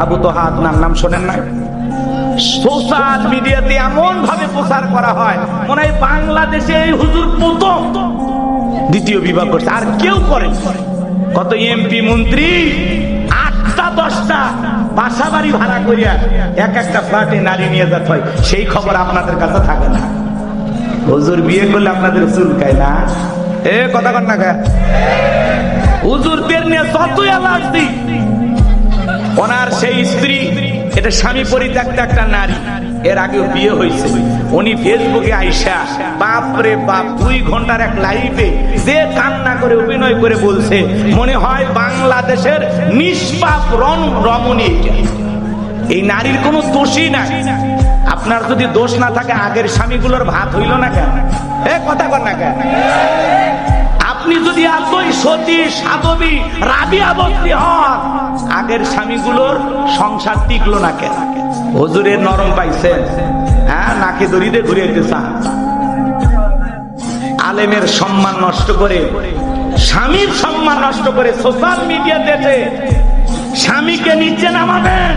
আবু তোহা আদনান নাম শোনেন না? সোশ্যাল মিডিয়াতে এমন ভাবে প্রচার করা হয় মনে হয় বাংলাদেশে এই হুজুর প্রথম দ্বিতীয় বিবাহ করছে, আর কেউ করে। কত এমপি মন্ত্রী 8টা 10টা বাসা বাড়ি ভাড়া করিয়া এক একটা ফ্ল্যাটে নারী নিয়ে যেতে হয়, সেই খবর আপনাদের কাছে থাকে না। হুজুর বিয়ে করলে আপনাদের চুলকায় না? এ কথা কন না, হুজুরদের নিয়ে যতই লাগছি, ওনার সেই স্ত্রী, এটা স্বামী পরিত্যক্ত একটা নারী, এর আগেও বিয়ে হয়েছে। উনি ফেসবুকে আইসা বাপরে বাপ 2 ঘন্টার এক লাইভে যে কান্না করে অভিনয় করে বলছে মনে হয় বাংলাদেশের নিষ্পাপ রমণী। এই নারীর কোনো দোষই নাই। আপনার যদি দোষ না থাকে আগের স্বামীগুলোর ভাত হইল না কেন? এ কথা কর না কেন? আপনি যদি এতই সতী সাধবী রাবিয়া বস্তি হন, আগের স্বামীগুলোর সংসার টিকলো না কেন? হুজুরের নরম পাইছেন, হ্যাঁ, নাকে দড়িতে ঘুরে যেতে চান। আলেমের সম্মান নষ্ট করে, স্বামীর সম্মান নষ্ট করে সোশ্যাল মিডিয়াতে স্বামীকে নিচে নামাবেন,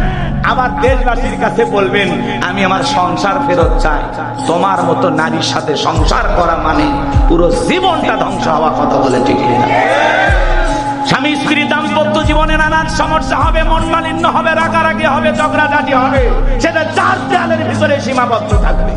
আবার দেশবাসীর কাছে বলবেন আমি আমার সংসার ফেরত চাই। তোমার মতো নারীর সাথে সংসার করা মানে পুরো জীবনটা ধ্বংস হওয়া, কথা বলে ঠিক না? স্বামী স্ত্রী দাম্পত্য জীবনে নানান সমস্যা হবে, মন মালিন্য হবে, রাগারাগি হবে, ঝগড়াঝাটি হবে, সেটা 4 দেয়ালের ভিতরে সীমাবদ্ধ থাকবে।